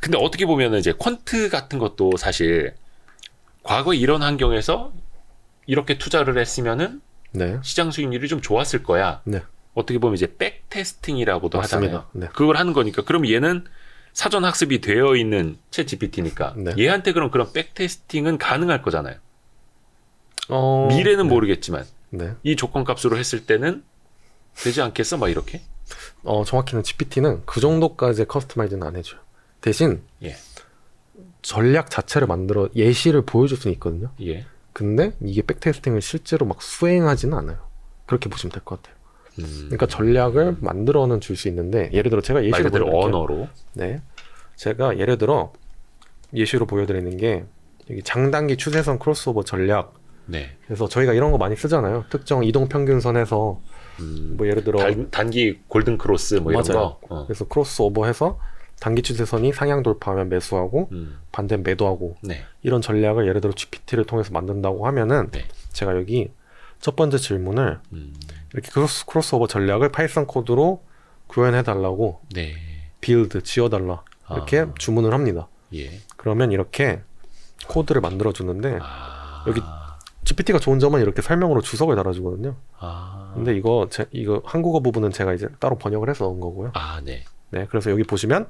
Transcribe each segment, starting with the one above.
근데 어떻게 보면은 이제 퀀트 같은 것도 사실 과거 이런 환경에서 이렇게 투자를 했으면은 네. 시장 수익률이 좀 좋았을 거야. 네. 어떻게 보면 이제 백테스팅이라고도 맞습니다. 하잖아요. 네. 그걸 하는 거니까. 그럼 얘는 사전 학습이 되어 있는 챗 GPT니까 네. 얘한테 그럼 그런 백테스팅은 가능할 거잖아요. 미래는 네. 모르겠지만 네. 이 조건 값으로 했을 때는 되지 않겠어? 막 이렇게? 정확히는 GPT는 그 정도까지 커스터마이즈는 안 해줘요. 대신 예. 전략 자체를 만들어 예시를 보여줄 수는 있거든요. 예. 근데 이게 백테스팅을 실제로 막 수행하지는 않아요. 그렇게 보시면 될 것 같아요. 그러니까 전략을 만들어는 줄 수 있는데, 예를 들어 제가 말 예시를 그대로 보여드릴게요. 언어로. 네, 제가 예를 들어 예시로 보여드리는 게 여기 장단기 추세선 크로스오버 전략. 네. 그래서 저희가 이런 거 많이 쓰잖아요. 특정 이동 평균선에서 뭐 예를 들어 단기 골든 크로스 뭐 이런 맞아요. 거. 그래서 크로스오버해서 단기 추세선이 상향 돌파하면 매수하고 반대 매도하고 네. 이런 전략을 예를 들어 GPT를 통해서 만든다고 하면은 네. 제가 여기 첫 번째 질문을 이렇게 크로스오버 전략을 파이썬 코드로 구현해 달라고 네. 빌드 지어달라 이렇게 주문을 합니다. 예. 그러면 이렇게 코드를 만들어 주는데 아. 여기 GPT가 좋은 점은 이렇게 설명으로 주석을 달아주거든요. 아. 근데 이거 한국어 부분은 제가 이제 따로 번역을 해서 넣은 거고요. 아, 네. 네, 그래서 여기 보시면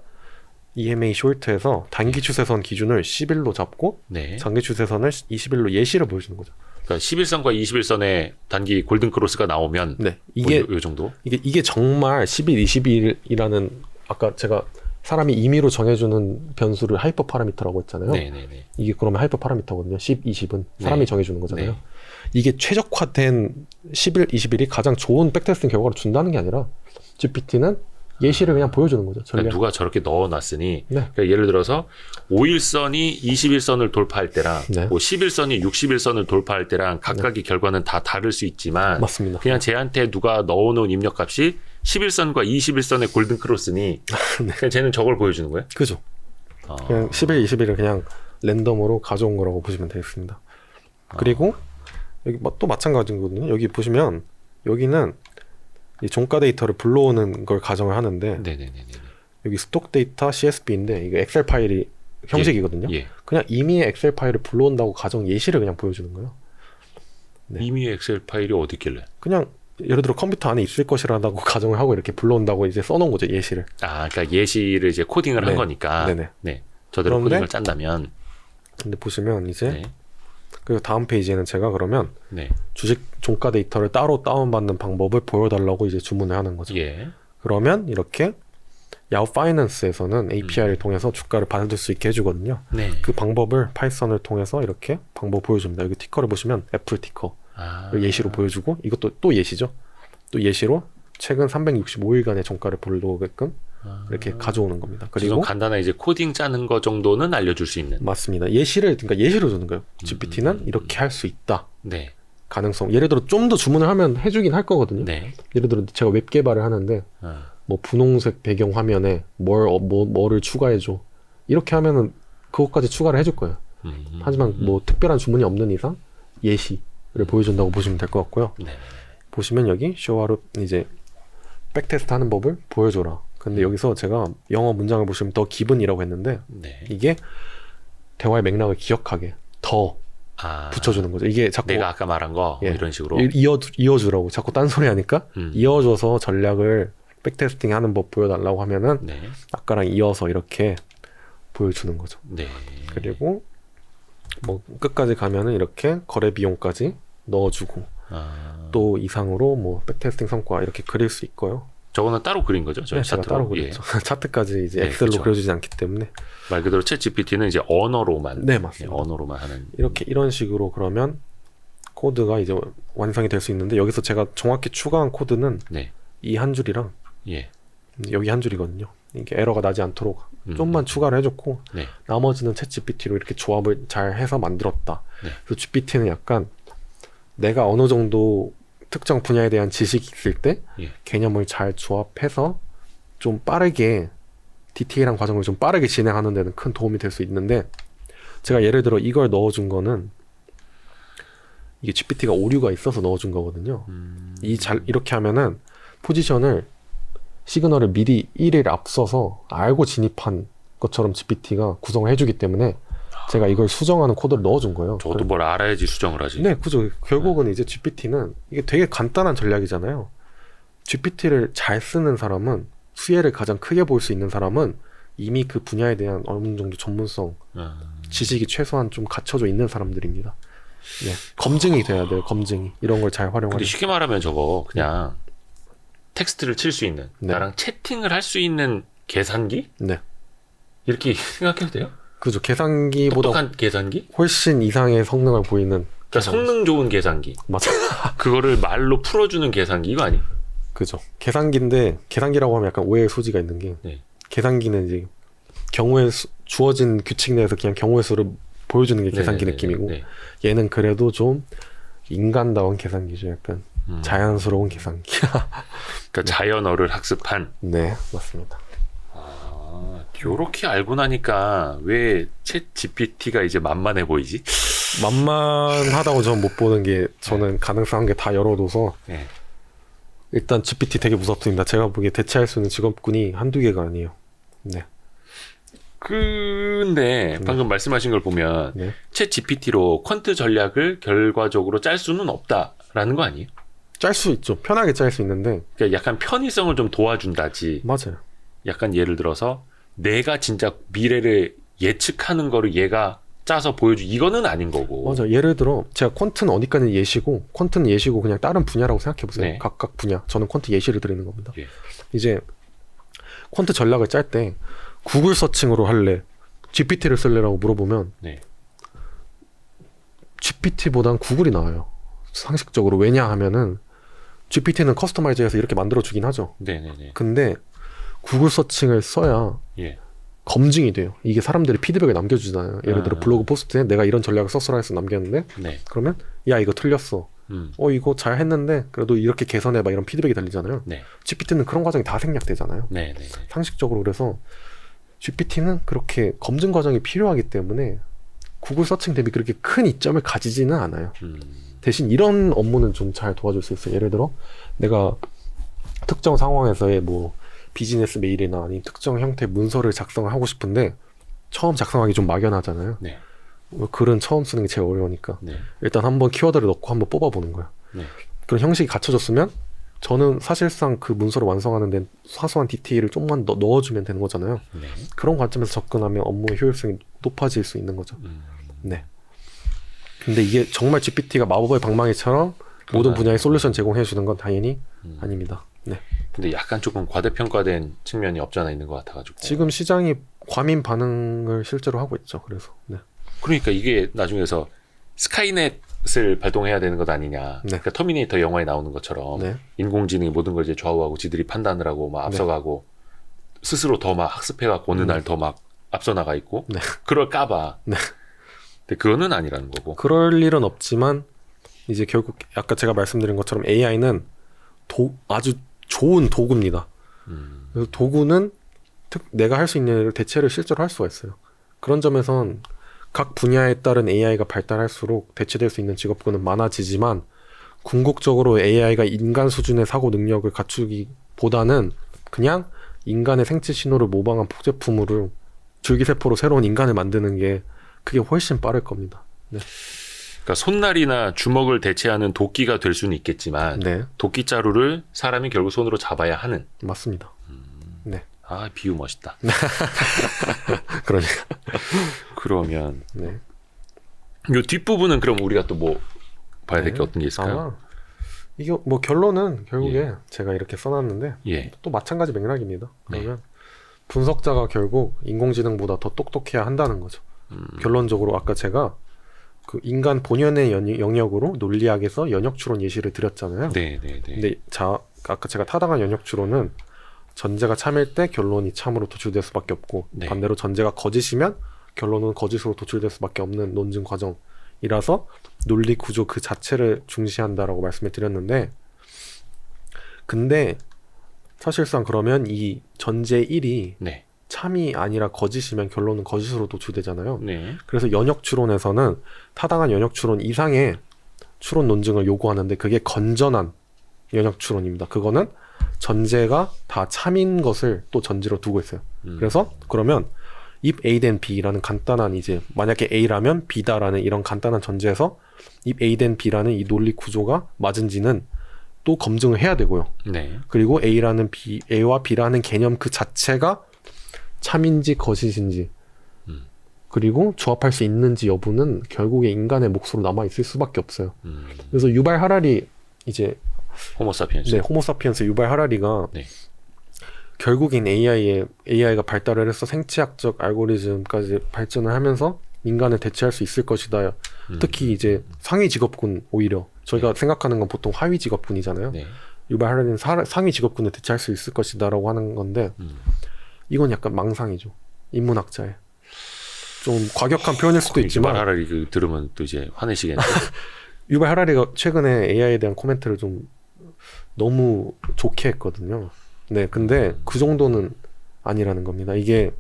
EMA 숄트에서 단기 추세선 기준을 10일로 잡고 네. 장기 추세선을 20일로 예시를 보여주는 거죠. 그러니까 11선과 21선의 단기 골든 크로스가 나오면 네, 이게 요 정도? 이게 정말 10일, 20일이라는 아까 제가 사람이 임의로 정해주는 변수를 하이퍼 파라미터라고 했잖아요. 네, 네, 네. 이게 그러면 하이퍼 파라미터거든요. 10, 20은 사람이 네. 정해주는 거잖아요. 네. 이게 최적화된 10일, 20일이 가장 좋은 백테스팅 결과를 준다는 게 아니라 GPT는 예시를 그냥 보여주는 거죠. 전략. 그러니까 누가 저렇게 넣어놨으니 네. 그러니까 예를 들어서 5일선이 21선을 돌파할 때랑 네. 뭐 11선이 61선을 돌파할 때랑 각각의 결과는 다 다를 수 있지만 맞습니다. 그냥 쟤한테 누가 넣어놓은 입력값이 11선과 21선의 골든 크로스니 그냥 쟤는 저걸 보여주는 거예요? 그죠. 그냥 10일, 20일을 그냥 랜덤으로 가져온 거라고 보시면 되겠습니다. 그리고 여기 또 마찬가지거든요. 여기 보시면 여기는 이 종가 데이터를 불러오는 걸 가정을 하는데 네네네네. 여기 스톡 데이터 CSV인데 이거 엑셀 파일이 형식이거든요. 예. 그냥 이미의 엑셀 파일을 불러온다고 가정 예시를 그냥 보여주는 거예요. 네. 이미 엑셀 파일이 어디 있길래? 그냥 예를 들어 컴퓨터 안에 있을 것이라고 가정을 하고 이렇게 불러온다고 이제 써놓은 거죠, 예시를. 아, 그러니까 예시를 이제 코딩을 네. 한 거니까. 네네. 네. 저대로 그런데 코딩을 짠다면. 근데 보시면 이제 네. 그 다음 페이지에는 제가 그러면 네. 주식 종가 데이터를 따로 다운받는 방법을 보여달라고 이제 주문을 하는 거죠. 예. 그러면 이렇게 야후 파이낸스에서는 API를 통해서 주가를 받을 수 있게 해주거든요. 네. 그 방법을 파이썬을 통해서 이렇게 방법 보여줍니다. 여기 티커를 보시면 애플 티커 예시로 보여주고 이것도 또 예시죠. 또 예시로 최근 365일간의 종가를 불러오게끔 이렇게 가져오는 겁니다. 그리고 그리고 간단한 이제 코딩 짜는 거 정도는 알려줄 수 있는. 맞습니다. 그러니까 예시로 주는 거예요. GPT는 이렇게 할 수 있다. 네. 가능성. 예를 들어 좀 더 주문을 하면 해주긴 할 거거든요. 네. 예를 들어 제가 웹 개발을 하는데 뭐 분홍색 배경 화면에 뭐를 추가해줘. 이렇게 하면은 그것까지 추가를 해줄 거예요. 하지만 뭐 특별한 주문이 없는 이상 예시를 보여준다고 보시면 될 것 같고요. 네. 보시면 여기 쇼하루 이제 백테스트 하는 법을 보여줘라. 근데 여기서 제가 영어 문장을 보시면 더 기분이라고 했는데 네. 이게 대화의 맥락을 기억하게 더 붙여주는 거죠. 이게 자꾸 내가 아까 말한 거 예, 이런 식으로 이어주라고 자꾸 딴소리 하니까 이어줘서 전략을 백테스팅 하는 법 보여달라고 하면은 네. 아까랑 이어서 이렇게 보여주는 거죠. 네. 그리고 뭐 끝까지 가면은 이렇게 거래 비용까지 넣어주고 또 이상으로 뭐 백테스팅 성과 이렇게 그릴 수 있고요. 저거는 따로 그린 거죠? 저희 네, 제가 차트로? 따로 그렸죠. 차트까지 이제 네, 엑셀로 그렇죠. 그려주지 않기 때문에. 말 그대로 챗 GPT는 이제 언어로만. 네, 맞습니다. 언어로만 하는. 이렇게 이런 식으로 그러면 코드가 이제 완성이 될 수 있는데 여기서 제가 정확히 추가한 코드는 네. 이 한 줄이랑 예. 여기 한 줄이거든요. 이게 에러가 나지 않도록 좀만 추가를 해줬고 네. 나머지는 챗 GPT로 이렇게 조합을 잘 해서 만들었다. 네. 그래서 GPT는 약간 내가 어느 정도 특정 분야에 대한 지식이 있을 때 예. 개념을 잘 조합해서 좀 빠르게 디테일한 과정을 좀 빠르게 진행하는 데는 큰 도움이 될 수 있는데 제가 예를 들어 이걸 넣어준 거는 이게 GPT가 오류가 있어서 넣어준 거거든요. 이렇게 하면은 포지션을 시그널을 미리 1일 앞서서 알고 진입한 것처럼 GPT가 구성을 해주기 때문에 제가 이걸 수정하는 코드를 넣어준 거예요. 저도 뭘 알아야지 수정을 하지. 네, 그죠. 결국은 이제 GPT는 이게 되게 간단한 전략이잖아요. GPT를 잘 쓰는 사람은, 수혜를 가장 크게 볼 수 있는 사람은 이미 그 분야에 대한 어느 정도 전문성, 지식이 최소한 좀 갖춰져 있는 사람들입니다. 네, 검증이 돼야 돼요. 검증이. 이런 걸 잘 근데 활용하는. 쉽게 말하면 저거 그냥 텍스트를 칠 수 있는, 네. 나랑 채팅을 할 수 있는 계산기? 네, 이렇게 생각해도 돼요? 그죠. 계산기보다 똑똑한 계산기? 훨씬 이상의 성능을 보이는. 그러니까 성능 좋은 계산기. 맞아. 그거를 말로 풀어주는 계산기 이거 아니? 그죠. 계산기인데, 계산기라고 하면 약간 오해의 소지가 있는 게, 네. 계산기는 이제 주어진 규칙 내에서 그냥 경우의 수를 보여주는 게 계산기 느낌이고, 네. 얘는 그래도 좀 인간다운 계산기죠. 약간 자연스러운 계산기. 그러니까 자연어를 학습한. 네, 맞습니다. 요렇게 알고 나니까 왜 챗 GPT가 이제 만만해 보이지? 만만하다고 저는 못 보는 게, 저는 가능성 한 개 다 열어둬서 네. 일단 GPT 되게 무섭습니다. 제가 보기에 대체할 수 있는 직업군이 한두 개가 아니에요. 네. 근데 방금 말씀하신 걸 보면 네. 챗 GPT로 퀀트 전략을 결과적으로 짤 수는 없다라는 거 아니에요? 짤 수 있죠. 편하게 짤 수 있는데. 그러니까 약간 편의성을 좀 도와준다지. 맞아요. 약간 예를 들어서 내가 진짜 미래를 예측하는 거를 얘가 짜서 이거는 아닌 거고. 맞아. 예를 들어 제가 퀀트는 어디까지 예시고, 퀀트는 예시고 그냥 다른 분야라고 생각해 보세요. 네. 각각 분야. 저는 퀀트 예시를 드리는 겁니다. 예. 이제 퀀트 전략을 짤 때 구글 서칭으로 할래, GPT를 쓸래라고 물어보면 네. GPT보단 구글이 나아요. 상식적으로. 왜냐하면은 GPT는 커스터마이즈해서 이렇게 만들어 주긴 하죠. 네네네. 근데 구글 서칭을 써야 예. 검증이 돼요. 이게 사람들이 피드백을 남겨주잖아요. 예를 들어 블로그 포스트에 내가 이런 전략을 썼어라 해서 남겼는데, 네. 그러면 야 이거 틀렸어. 이거 잘 했는데 그래도 이렇게 개선해봐, 이런 피드백이 달리잖아요. 네. GPT는 그런 과정이 다 생략되잖아요. 네네. 상식적으로. 그래서 GPT는 그렇게 검증 과정이 필요하기 때문에 구글 서칭 대비 그렇게 큰 이점을 가지지는 않아요. 대신 이런 업무는 좀 잘 도와줄 수 있어요. 예를 들어 내가 특정 상황에서의 뭐 비즈니스 메일이나 아니면 특정 형태의 문서를 작성을 하고 싶은데 처음 작성하기 좀 막연하잖아요. 네. 글은 처음 쓰는 게 제일 어려우니까 네. 일단 한번 키워드를 넣고 한번 뽑아보는 거야. 네. 그런 형식이 갖춰졌으면 저는 사실상 그 문서를 완성하는 데 사소한 디테일을 좀만 넣어주면 되는 거잖아요. 네. 그런 관점에서 접근하면 업무의 효율성이 높아질 수 있는 거죠. 네. 근데 이게 정말 GPT가 마법의 방망이처럼 모든 분야의 솔루션 제공해 주는 건 당연히 아닙니다. 네. 근데 약간 조금 과대평가된 측면이 없지 않아 있는 것 같아가지고. 지금 시장이 과민 반응을 실제로 하고 있죠. 그래서. 네. 그러니까 이게 나중에서 스카이넷을 발동해야 되는 것 아니냐. 네. 그러니까 터미네이터 영화에 나오는 것처럼 네. 인공지능이 모든 걸 이제 좌우하고 지들이 판단을 하고 막 앞서가고 스스로 더 막 학습해갖고 어느 날 더 막 앞서 나가 있고 네. 그럴까봐. 네. 근데 그거는 아니라는 거고. 그럴 일은 없지만 이제 결국 아까 제가 말씀드린 것처럼 AI는 아주 좋은 도구입니다. 그래서 도구는 내가 할 수 있는 일을 대체를 실제로 할 수가 있어요. 그런 점에선 각 분야에 따른 AI가 발달할수록 대체될 수 있는 직업군은 많아지지만 궁극적으로 AI가 인간 수준의 사고 능력을 갖추기보다는 그냥 인간의 생체 신호를 모방한 복제품으로 줄기세포로 새로운 인간을 만드는 게 그게 훨씬 빠를 겁니다. 네. 그러니까 손날이나 주먹을 대체하는 도끼가 될 수는 있겠지만 네, 도끼 자루를 사람이 결국 손으로 잡아야 하는. 맞습니다. 네. 아, 비유 멋있다. 그러니까. 그러면 네. 요 뒷부분은 그럼 우리가 또 뭐 봐야 될 게 네. 어떤 게 있을까요? 이게 뭐 결론은 결국에 제가 이렇게 써놨는데 예. 또 마찬가지 맥락입니다. 그러면 분석자가 결국 인공지능보다 더 똑똑해야 한다는 거죠. 결론적으로 아까 제가 그 인간 본연의 영역으로 논리학에서 연역 추론 예시를 드렸잖아요. 네. 근데 아까 제가 타당한 연역 추론은 전제가 참일 때 결론이 참으로 도출될 수밖에 없고 네. 반대로 전제가 거짓이면 결론은 거짓으로 도출될 수밖에 없는 논증 과정이라서 논리 구조 그 자체를 중시한다라고 말씀을 드렸는데, 근데 사실상 그러면 이 전제 1이 네. 참이 아니라 거짓이면 결론은 거짓으로 도출되잖아요. 네. 그래서 연역 추론에서는 타당한 연역 추론 이상의 추론 논증을 요구하는데 그게 건전한 연역 추론입니다. 그거는 전제가 다 참인 것을 또 전제로 두고 있어요. 그래서 그러면 if A then B라는 간단한 이제 만약에 A라면 B다라는 이런 간단한 전제에서 if A then B라는 이 논리 구조가 맞은지는 또 검증을 해야 되고요. 네. 그리고 A와 B라는 개념 그 자체가 참인지 거짓인지 그리고 조합할 수 있는지 여부는 결국에 인간의 몫으로 남아있을 수밖에 없어요. 그래서 유발 하라리 이제 호모사피엔스. 네, 호모사피엔스 유발 하라리가 네. 결국엔 AI가 발달을 해서 생체학적 알고리즘까지 발전을 하면서 인간을 대체할 수 있을 것이다. 특히 이제 상위 직업군 오히려 저희가 생각하는 건 보통 하위 직업군이잖아요. 네. 유발 하라리는 상위 직업군을 대체할 수 있을 것이다라고 하는 건데 이건 약간 망상이죠. 인문학자의 좀 과격한 표현일 수도 있지만 하라리 그 들으면 또 이제 화내시겠는데. 유발 하라리가 최근에 AI에 대한 코멘트를 좀 너무 좋게 했거든요. 네, 근데 그 정도는 아니라는 겁니다. 이게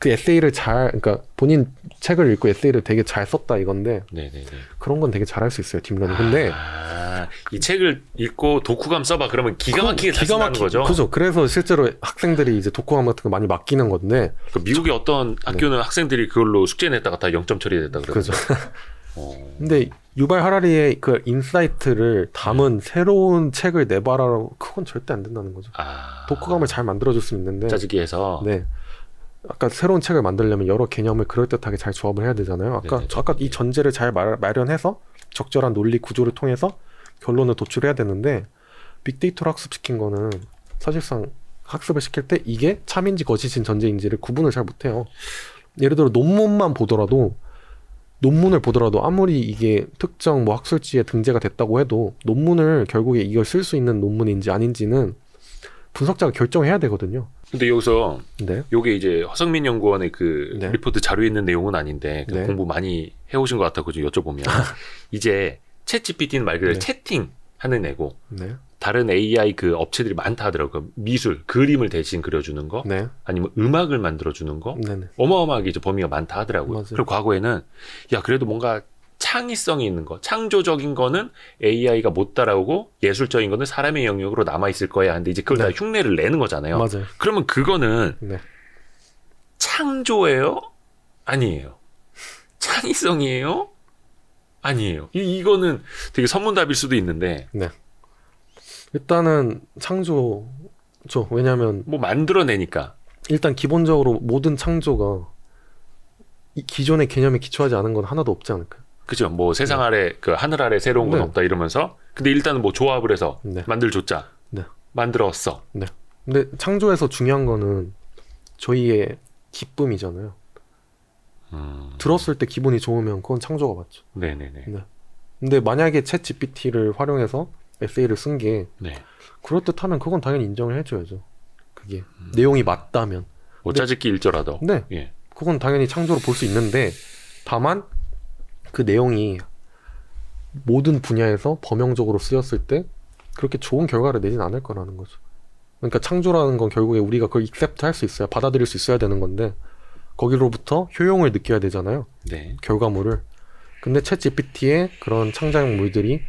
그 에세이를 그러니까 본인 책을 읽고 에세이를 되게 잘 썼다 이건데 네네네. 그런 건 되게 잘할 수 있어요, 딥러닝. 근데 이 책을 읽고 독후감 써봐 그러면 기가 막히게 잘 쓴다는 거죠. 그죠. 그래서 실제로 학생들이 이제 독후감 같은 거 많이 맡기는 건데. 그 미국의 어떤 학교는 학생들이 그걸로 숙제 냈다가 다 0점 처리됐다 그러죠. 그죠. 근데 유발 하라리의 그 인사이트를 담은 새로운 책을 내봐라라고 그건 절대 안 된다는 거죠. 독후감을 잘 만들어줄 수 있는데. 짜집기 해서. 네. 아까 새로운 책을 만들려면 여러 개념을 그럴듯하게 잘 조합을 해야 되잖아요. 아까 이 전제를 잘 마련해서 적절한 논리 구조를 통해서 결론을 도출해야 되는데 빅데이터로 학습시킨 거는 사실상 학습을 시킬 때 이게 참인지 거짓인 전제인지를 구분을 잘 못해요. 예를 들어 논문을 보더라도 아무리 이게 특정 뭐 학술지에 등재가 됐다고 해도 논문을 결국에 이걸 쓸 수 있는 논문인지 아닌지는 분석자가 결정해야 되거든요. 근데 여기서 네. 요게 이제 허성민 연구원의 그 네. 리포트 자료에 있는 내용은 아닌데 네. 공부 많이 해오신 것 같아서 좀 여쭤보면 이제 챗 GPT는 말 그대로 네. 채팅하는 애고 네. 다른 AI 그 업체들이 많다 하더라고요. 미술, 그림을 대신 그려주는 거, 네. 아니면 음악을 만들어주는 거, 네네. 어마어마하게 이제 범위가 많다 하더라고요. 맞아요. 그리고 과거에는 야 그래도 뭔가 창의성이 있는 거, 창조적인 거는 AI가 못 따라오고 예술적인 거는 사람의 영역으로 남아 있을 거야. 근데 이제 그걸 네. 다 흉내를 내는 거잖아요. 맞아요. 그러면 그거는 네. 창조예요? 아니에요. 창의성이에요? 아니에요. 이거는 되게 선문답일 수도 있는데. 네. 일단은 창조죠. 왜냐하면 뭐 만들어내니까. 일단 기본적으로 모든 창조가 이 기존의 개념에 기초하지 않은 건 하나도 없지 않을까요? 그죠. 뭐 세상 아래, 그 하늘 아래 새로운 건 네. 없다 이러면서. 근데 일단은 뭐 조합을 해서 네. 만들조자. 네. 만들었어. 네. 근데 창조에서 중요한 거는 저희의 기쁨이잖아요. 들었을 때 기분이 좋으면 그건 창조가 맞죠. 네네네. 네. 근데 만약에 챗 GPT를 활용해서 에세이를 쓴 게 네. 그럴듯하면 그건 당연히 인정을 해줘야죠. 그게 내용이 맞다면. 뭐 짜집기 일조라도. 네. 예. 그건 당연히 창조로 볼 수 있는데 다만 그 내용이 모든 분야에서 범용적으로 쓰였을 때 그렇게 좋은 결과를 내진 않을 거라는 거죠. 그러니까 창조라는 건 결국에 우리가 그걸 accept 할 수 있어야, 받아들일 수 있어야 되는 건데 거기로부터 효용을 느껴야 되잖아요. 네. 결과물을. 근데 챗 GPT의 그런 창작물들이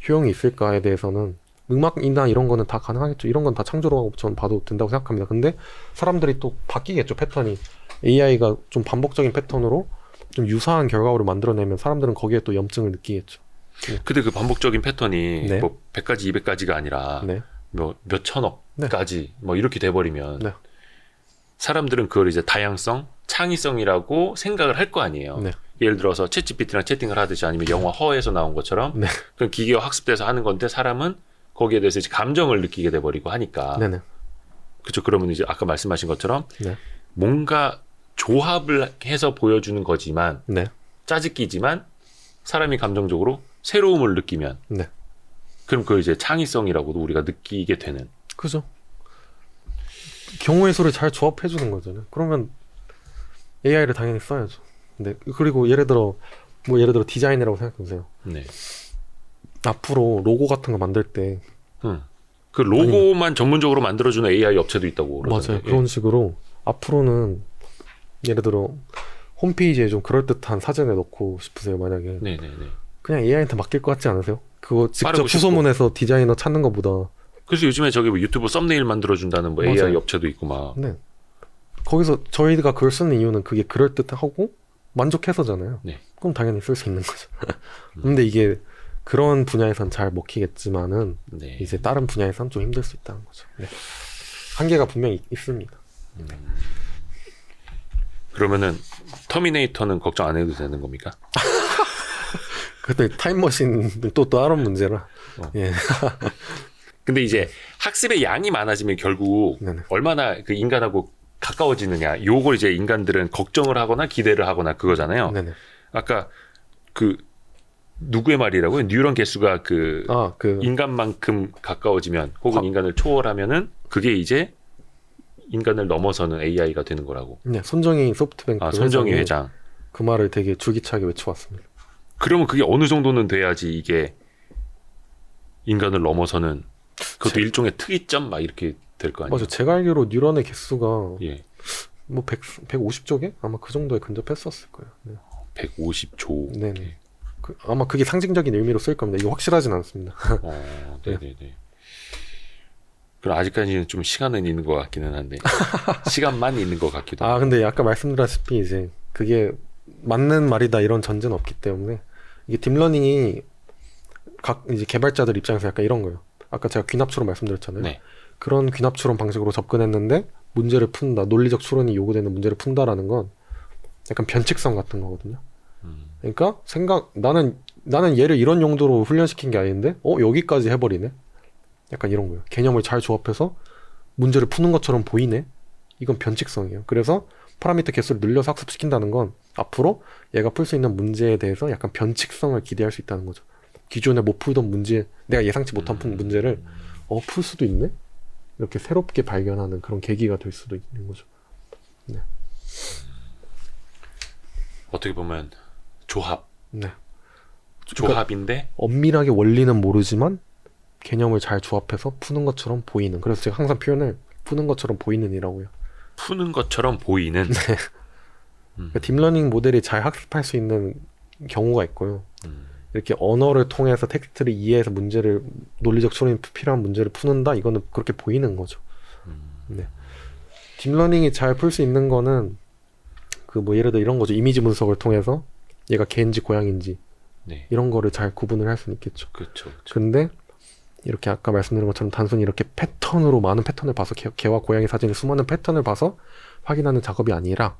효용이 있을까에 대해서는 음악이나 이런 거는 다 가능하겠죠. 이런 건 다 창조라고 저는 봐도 된다고 생각합니다. 근데 사람들이 또 바뀌겠죠, 패턴이. AI가 좀 반복적인 패턴으로 좀 유사한 결과물을 만들어내면 사람들은 거기에 또 염증을 느끼겠죠. 근데 그 반복적인 패턴이 네. 뭐 100가지, 200가지가 아니라 네. 뭐 몇 천억까지 뭐 이렇게 돼버리면 네. 사람들은 그걸 이제 다양성, 창의성이라고 생각을 할 거 아니에요. 네. 예를 들어서 챗GPT랑 채팅을 하듯이 아니면 영화 허에서 나온 것처럼 네. 그건 기계와 학습돼서 하는 건데 사람은 거기에 대해서 이제 감정을 느끼게 돼버리고 하니까 네네. 그렇죠. 그러면 이제 아까 말씀하신 것처럼 네. 뭔가 조합을 해서 보여주는 거지만 네. 짜집기지만 사람이 감정적으로 새로움을 느끼면 네. 그럼 그걸 이제 창의성이라고도 우리가 느끼게 되는. 그죠. 경우의 수를 잘 조합해 주는 거잖아요. 그러면 AI를 당연히 써야죠. 근데 그리고 예를 들어 디자인이라고 생각해 보세요. 네. 앞으로 로고 같은 거 만들 때 그 로고만 전문적으로 만들어주는 AI 업체도 있다고 맞아요. 그러잖아요. 그런 식으로 앞으로는 예를 들어 홈페이지에 좀 그럴듯한 사진을 넣고 싶으세요. 만약에 네네네. 그냥 AI한테 맡길 것 같지 않으세요? 그거 직접 빠르고 쉽고. 후소문해서 디자이너 찾는 것보다 그래서 요즘에 저기 뭐 유튜브 썸네일 만들어준다는 뭐 AI 맞아요. 업체도 있고 막. 네. 거기서 저희가 그걸 쓰는 이유는 그게 그럴듯하고 만족해서잖아요. 네. 그럼 당연히 쓸 수 있는 거죠. 근데 이게 그런 분야에선 잘 먹히겠지만은 네. 이제 다른 분야에선 좀 힘들 수 있다는 거죠. 네. 한계가 분명히 있습니다. 그러면은 터미네이터는 걱정 안 해도 되는 겁니까? 그때 타임머신은 또 다른 문제라. 예. 근데 이제 학습의 양이 많아지면 결국 네네. 얼마나 그 인간하고 가까워지느냐, 요걸 이제 인간들은 걱정을 하거나 기대를 하거나 그거잖아요. 네네. 아까 그 누구의 말이라고요? 뉴런 개수가 그 인간만큼 가까워지면 혹은 인간을 초월하면은 그게 이제 인간을 넘어서는 AI가 되는 거라고. 네, 손정희 소프트뱅크 손정희 회장. 그 말을 되게 줄기차게 외쳐왔습니다. 그러면 그게 어느 정도는 돼야지 이게 인간을 넘어서는 그것도 일종의 특이점 막 이렇게 될 거 아니에요? 맞아. 제가 알기로 뉴런의 개수가 예. 뭐 150조개? 아마 그 정도에 근접했었을 거예요. 네. 150조. 네네. 아마 그게 상징적인 의미로 쓸 겁니다. 이거 확실하진 않습니다. 네네네. 그럼 아직까지는 좀 시간은 있는 것 같기는 한데 시간만 있는 것 같기도 하고. 근데 아까 말씀드렸다시피 이제 그게 맞는 말이다 이런 전제는 없기 때문에 이게 딥러닝이 각 이제 개발자들 입장에서 약간 이런 거예요. 아까 제가 귀납추론 말씀드렸잖아요. 네. 그런 귀납추론 방식으로 접근했는데 문제를 푼다, 논리적 추론이 요구되는 문제를 푼다라는 건 약간 변칙성 같은 거거든요. 그러니까 나는 얘를 이런 용도로 훈련시킨 게 아닌데 여기까지 해버리네. 약간 이런 거예요. 개념을 잘 조합해서 문제를 푸는 것처럼 보이네. 이건 변칙성이에요. 그래서 파라미터 개수를 늘려서 학습시킨다는 건 앞으로 얘가 풀 수 있는 문제에 대해서 약간 변칙성을 기대할 수 있다는 거죠. 기존에 못 풀던 문제, 내가 예상치 못한 문제를 풀 수도 있네? 이렇게 새롭게 발견하는 그런 계기가 될 수도 있는 거죠. 네. 어떻게 보면 조합. 네. 조합인데 엄밀하게 원리는 모르지만 개념을 잘 조합해서 푸는 것처럼 보이는. 그래서 제가 항상 표현을 푸는 것처럼 보이는이라고요. 푸는 것처럼 보이는. 그러니까 딥러닝 모델이 잘 학습할 수 있는 경우가 있고요. 이렇게 언어를 통해서 텍스트를 이해해서 문제를 논리적 추론이 필요한 문제를 푸는다. 이거는 그렇게 보이는 거죠. 네. 딥러닝이 잘 풀 수 있는 거는 그 뭐 예를 들어 이런 거죠. 이미지 분석을 통해서 얘가 개인지 고양인지 네. 이런 거를 잘 구분을 할 수는 있겠죠. 그렇죠. 근데 이렇게 아까 말씀드린 것처럼 단순히 이렇게 패턴으로 많은 패턴을 봐서 개와 고양이 사진의 수많은 패턴을 봐서 확인하는 작업이 아니라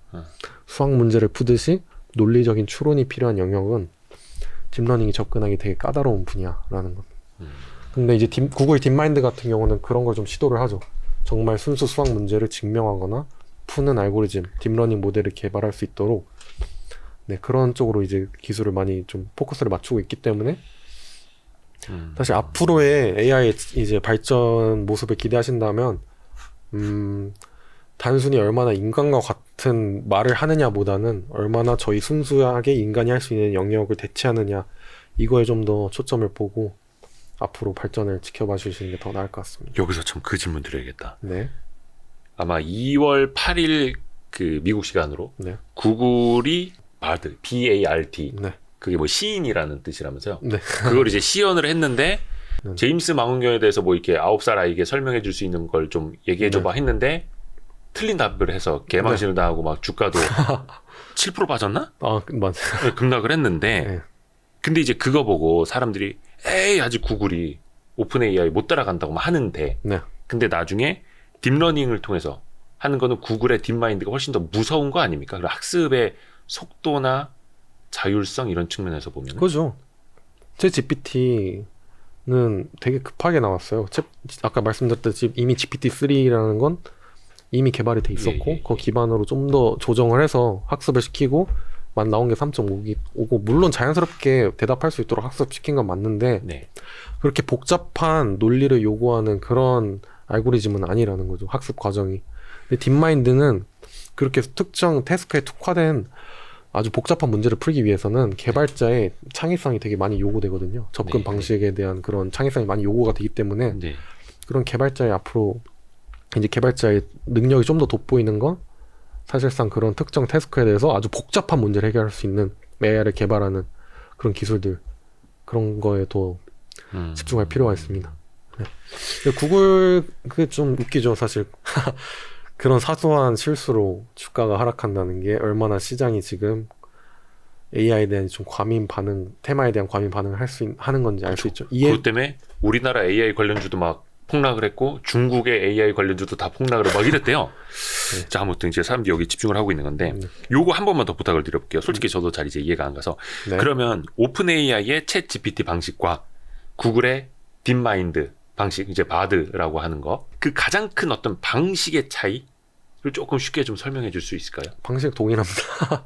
수학 문제를 푸듯이 논리적인 추론이 필요한 영역은 딥러닝이 접근하기 되게 까다로운 분야라는 것. 근데 이제 구글 딥마인드 같은 경우는 그런 걸 좀 시도를 하죠. 정말 순수 수학 문제를 증명하거나 푸는 알고리즘, 딥러닝 모델을 개발할 수 있도록 네, 그런 쪽으로 이제 기술을 많이 좀 포커스를 맞추고 있기 때문에 사실 앞으로의 AI 이제 발전 모습을 기대하신다면 단순히 얼마나 인간과 같은 말을 하느냐보다는 얼마나 저희 순수하게 인간이 할 수 있는 영역을 대체하느냐 이거에 좀 더 초점을 보고 앞으로 발전을 지켜봐 주시는 게 더 나을 것 같습니다. 여기서 참 그 질문 드려야겠다. 네. 아마 2월 8일 그 미국 시간으로 네. 구글이 BART 네. 그게 뭐 시인이라는 뜻이라면서요. 네. 그걸 이제 시연을 했는데 제임스 망원경에 대해서 뭐 이렇게 9살 아이에게 설명해 줄 수 있는 걸 좀 얘기해 줘봐 했는데 틀린 답을 해서 개망신을 당하고 막 주가도 7% 빠졌나? 맞아요. 급락을 했는데 네. 근데 이제 그거 보고 사람들이 에이 아직 구글이 오픈 AI 못 따라간다고 막 하는데 네. 근데 나중에 딥러닝을 통해서 하는 거는 구글의 딥마인드가 훨씬 더 무서운 거 아닙니까? 그리고 학습의 속도나 자율성 이런 측면에서 보면 그죠. 제 GPT는 되게 급하게 나왔어요. 아까 말씀드렸듯이 이미 GPT-3라는 건 이미 개발이 돼 있었고 예. 그 기반으로 좀 더 조정을 해서 학습을 시키고 나온 게 3.5고 물론 자연스럽게 대답할 수 있도록 학습시킨 건 맞는데 네. 그렇게 복잡한 논리를 요구하는 그런 알고리즘은 아니라는 거죠. 학습 과정이. 근데 딥마인드는 그렇게 특정 태스크에 특화된 아주 복잡한 문제를 풀기 위해서는 개발자의 창의성이 되게 많이 요구되거든요. 접근 네. 방식에 대한 그런 창의성이 많이 요구가 되기 때문에 네. 그런 개발자의 앞으로 이제 개발자의 능력이 좀 더 돋보이는 건 사실상 그런 특정 태스크에 대해서 아주 복잡한 문제를 해결할 수 있는 AI를 개발하는 그런 기술들 그런 거에 더 집중할 필요가 있습니다. 네. 구글 그게 좀 웃기죠 사실. 그런 사소한 실수로 주가가 하락한다는 게 얼마나 시장이 지금 AI에 대한 좀 과민 반응, 테마에 대한 과민 반응을 하는 건지 알 수 있죠. 그것 때문에 우리나라 AI 관련주도 막 폭락을 했고 중국의 AI 관련주도 다 폭락을 막 이랬대요. 네. 자, 아무튼 이제 사람들이 여기 집중을 하고 있는 건데 요거 한 번만 더 부탁을 드려볼게요. 솔직히 저도 잘 이제 이해가 안 가서. 네. 그러면 오픈 AI의 챗 GPT 방식과 구글의 딥마인드 방식, 이제 바드라고 하는 거, 그 가장 큰 어떤 방식의 차이를 조금 쉽게 좀 설명해 줄 수 있을까요? 방식 동일합니다.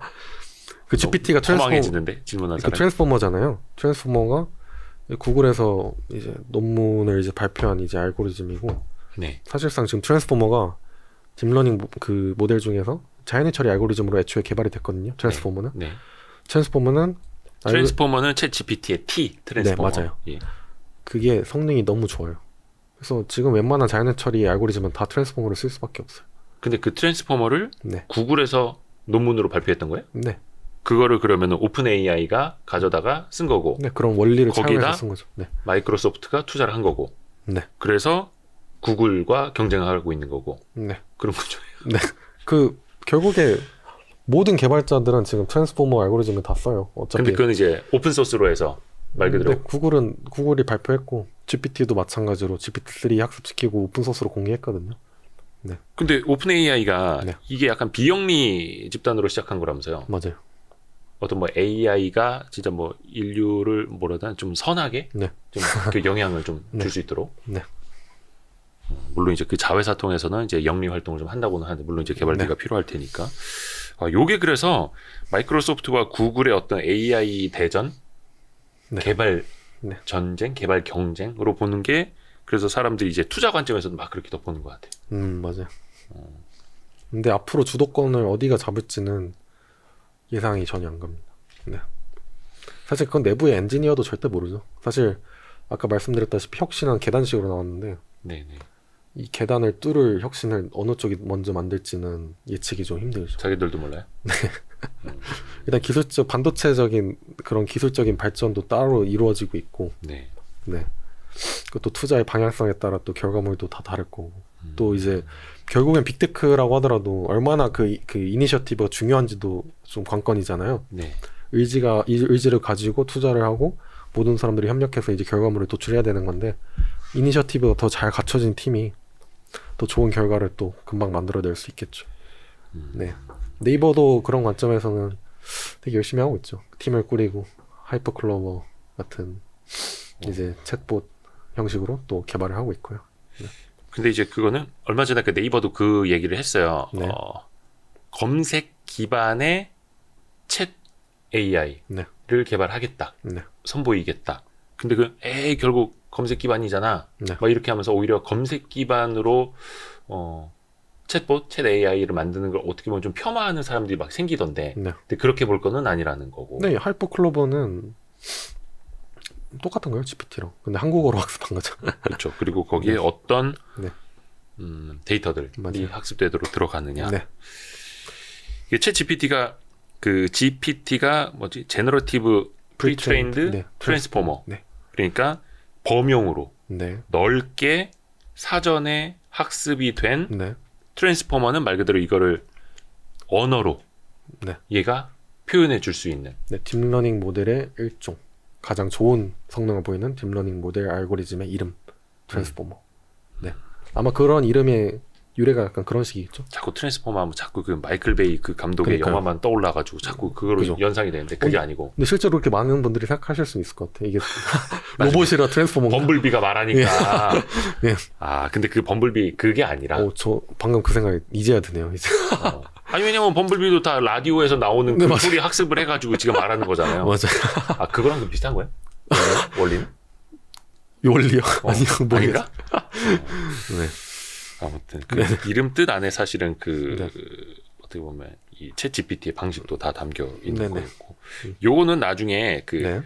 그 GPT가 허망해지는데 질문한 사람. 그 트랜스포머잖아요. 트랜스포머가 구글에서 이제 논문을 이제 발표한 이제 알고리즘이고, 네. 사실상 지금 트랜스포머가 딥러닝 그 모델 중에서 자연의 처리 알고리즘으로 애초에 개발이 됐거든요. 트랜스포머는. 네. 트랜스포머는 챗 GPT의 T 트랜스포머. 네, 맞아요. 예. 그게 성능이 너무 좋아요. 그래서 지금 웬만한 자연의 처리 알고리즘은 다 트랜스포머를 쓸 수밖에 없어요. 근데 그 트랜스포머를 네. 구글에서 논문으로 발표했던 거예요? 네. 그거를 그러면 오픈 AI가 가져다가 쓴 거고. 네, 그런 원리를 거기다 차용해서 쓴 거죠. 네. 마이크로소프트가 투자를 한 거고. 네. 그래서 구글과 경쟁하고 있는 거고. 네. 그런 거죠. 네. 그 결국에 모든 개발자들은 지금 트랜스포머 알고리즘을 다 써요. 어차피. 근데 그건 이제 오픈 소스로 해서 말 그대로. 근데 구글이 발표했고 GPT도 마찬가지로 GPT-3 학습시키고 오픈 소스로 공개했거든요. 네. 근데 오픈 AI가 네. 이게 약간 비영리 집단으로 시작한 거라면서요. 맞아요. 어떤 뭐 AI가 진짜 뭐 인류를 뭐라든 좀 선하게 네. 좀 그 영향을 좀 줄 네. 수 있도록. 네. 물론 이제 그 자회사 통해서는 이제 영리 활동을 좀 한다고는 하는데 물론 이제 개발비가 필요할 테니까. 요게 그래서 마이크로소프트와 구글의 어떤 AI 대전, 네. 개발 네. 전쟁, 개발 경쟁으로 보는 게 그래서 사람들이 이제 투자 관점에서도 막 그렇게 덮보는 것 같아요. 맞아요. 근데 앞으로 주도권을 어디가 잡을지는 예상이 전혀 안 갑니다. 네. 사실 그건 내부의 엔지니어도 절대 모르죠. 사실 아까 말씀드렸다시피 혁신은 계단식으로 나왔는데 네네. 이 계단을 뚫을 혁신을 어느 쪽이 먼저 만들지는 예측이 좀 힘들죠. 자기들도 몰라요? 일단 기술적 반도체적인 그런 기술적인 발전도 따로 이루어지고 있고, 네. 네. 그것도 투자의 방향성에 따라 또 결과물도 다 다를 거고, 또 이제 결국엔 빅테크라고 하더라도 얼마나 그 이니셔티브가 중요한지도 좀 관건이잖아요. 네. 의지를 가지고 투자를 하고 모든 사람들이 협력해서 이제 결과물을 도출해야 되는 건데, 이니셔티브가 더 잘 갖춰진 팀이 더 좋은 결과를 또 금방 만들어낼 수 있겠죠. 네. 네이버도 그런 관점에서는 되게 열심히 하고 있죠. 팀을 꾸리고 하이퍼클로버 같은 이제 챗봇 형식으로 또 개발을 하고 있고요. 네. 근데 이제 그거는 얼마 전에 그 네이버도 그 얘기를 했어요. 네. 검색 기반의 챗 AI를 네. 개발하겠다. 네. 선보이겠다. 근데 결국 검색 기반이잖아. 네. 막 이렇게 하면서 오히려 검색 기반으로 챗 AI를 만드는 걸 어떻게 보면 좀 폄하하는 사람들이 막 생기던데. 네. 근데 그렇게 볼 거는 아니라는 거고. 네, 하이퍼클로버는 똑같은 거예요, GPT랑. 근데 한국어로 학습한 거죠. 그렇죠. 그리고 거기에 네. 어떤 네. 데이터들이 맞아요. 학습되도록 들어가느냐. 네. 이게 챗 GPT가 뭐지? 제너러티브 프리트레인드 네. 트랜스포머. 네. 그러니까 범용으로 네. 넓게 사전에 학습이 된 네. 트랜스포머는 말 그대로 이거를 언어로 네. 얘가 표현해 줄 수 있는. 네. 딥러닝 모델의 일종. 가장 좋은 성능을 보이는 딥러닝 모델 알고리즘의 이름. 트랜스포머. 네. 아마 그런 이름의 유래가 약간 그런 식이겠죠. 자꾸 트랜스포머 하면 자꾸 그 마이클 베이 그 감독의 그러니까요. 영화만 떠올라가지고 자꾸 그거로 그죠. 연상이 되는데 그게 아니고. 근데 실제로 그렇게 많은 분들이 생각하실 수 있을 것 같아. 이게 로봇이라 트랜스포머가. 범블비가 말하니까. 예. 근데 그 범블비 그게 아니라. 저 방금 그 생각이 이제야 드네요. 이제. 아니 왜냐면 범블비도 다 라디오에서 나오는 네, 그 맞아요. 소리 학습을 해가지고 지금 말하는 거잖아요. 맞아요. 그거랑 좀 비슷한 거예요? 원리는? 원리요? 아니요, 아닌가? 네. 아무튼 그 이름 뜻 안에 사실은 네. 어떻게 보면 이 챗 GPT의 방식도 다 담겨 있는 네네. 거였고, 요거는 나중에 그 네.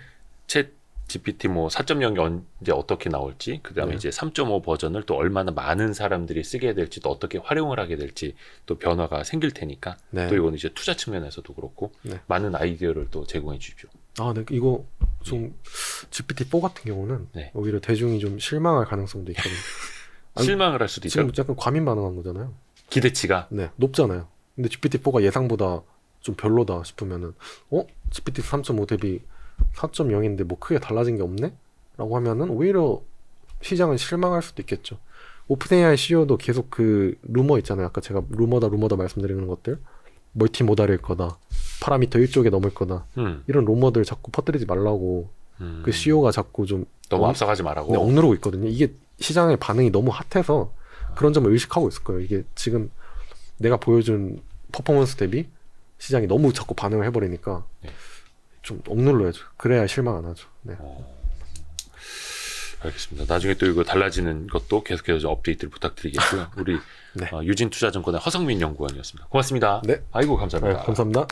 챗 GPT 뭐 4.0이 언제 어떻게 나올지, 그 다음에 네. 이제 3.5 버전을 또 얼마나 많은 사람들이 쓰게 될지, 또 어떻게 활용을 하게 될지 또 변화가 생길 테니까 네. 또 이거는 이제 투자 측면에서도 그렇고 네. 많은 아이디어를 또 제공해 주십시오. 네. 이거 좀 GPT-4 같은 경우는 네. 오히려 대중이 좀 실망할 가능성도 있거든요. 아니, 실망을 할 수도 있다. 지금 약간 과민 반응한 거잖아요. 기대치가 네, 높잖아요. 근데 GPT-4가 예상보다 좀 별로다 싶으면은 GPT 3.5 대비 4.0인데 뭐 크게 달라진 게 없네? 라고 하면은 오히려 시장은 실망할 수도 있겠죠. 오픈AI CEO도 계속 그 루머 있잖아요. 아까 제가 루머다 말씀드리는 것들. 멀티모달일 거다. 파라미터 1쪽에 넘을 거다. 이런 루머들 자꾸 퍼뜨리지 말라고 그 CEO가 자꾸 좀 너무 앞서가지 말라고. 네, 억누르고 있거든요. 이게 시장의 반응이 너무 핫해서 그런 점을 의식하고 있을 거예요. 이게 지금 내가 보여준 퍼포먼스 대비 시장이 너무 자꾸 반응을 해버리니까 네. 좀 억눌러야죠. 그래야 실망 안 하죠. 네. 알겠습니다. 나중에 또 이거 달라지는 것도 계속해서 업데이트를 부탁드리겠고요. 우리 네. 유진투자증권의 허성민 연구원이었습니다. 고맙습니다. 네. 아이고 감사합니다. 네, 감사합니다.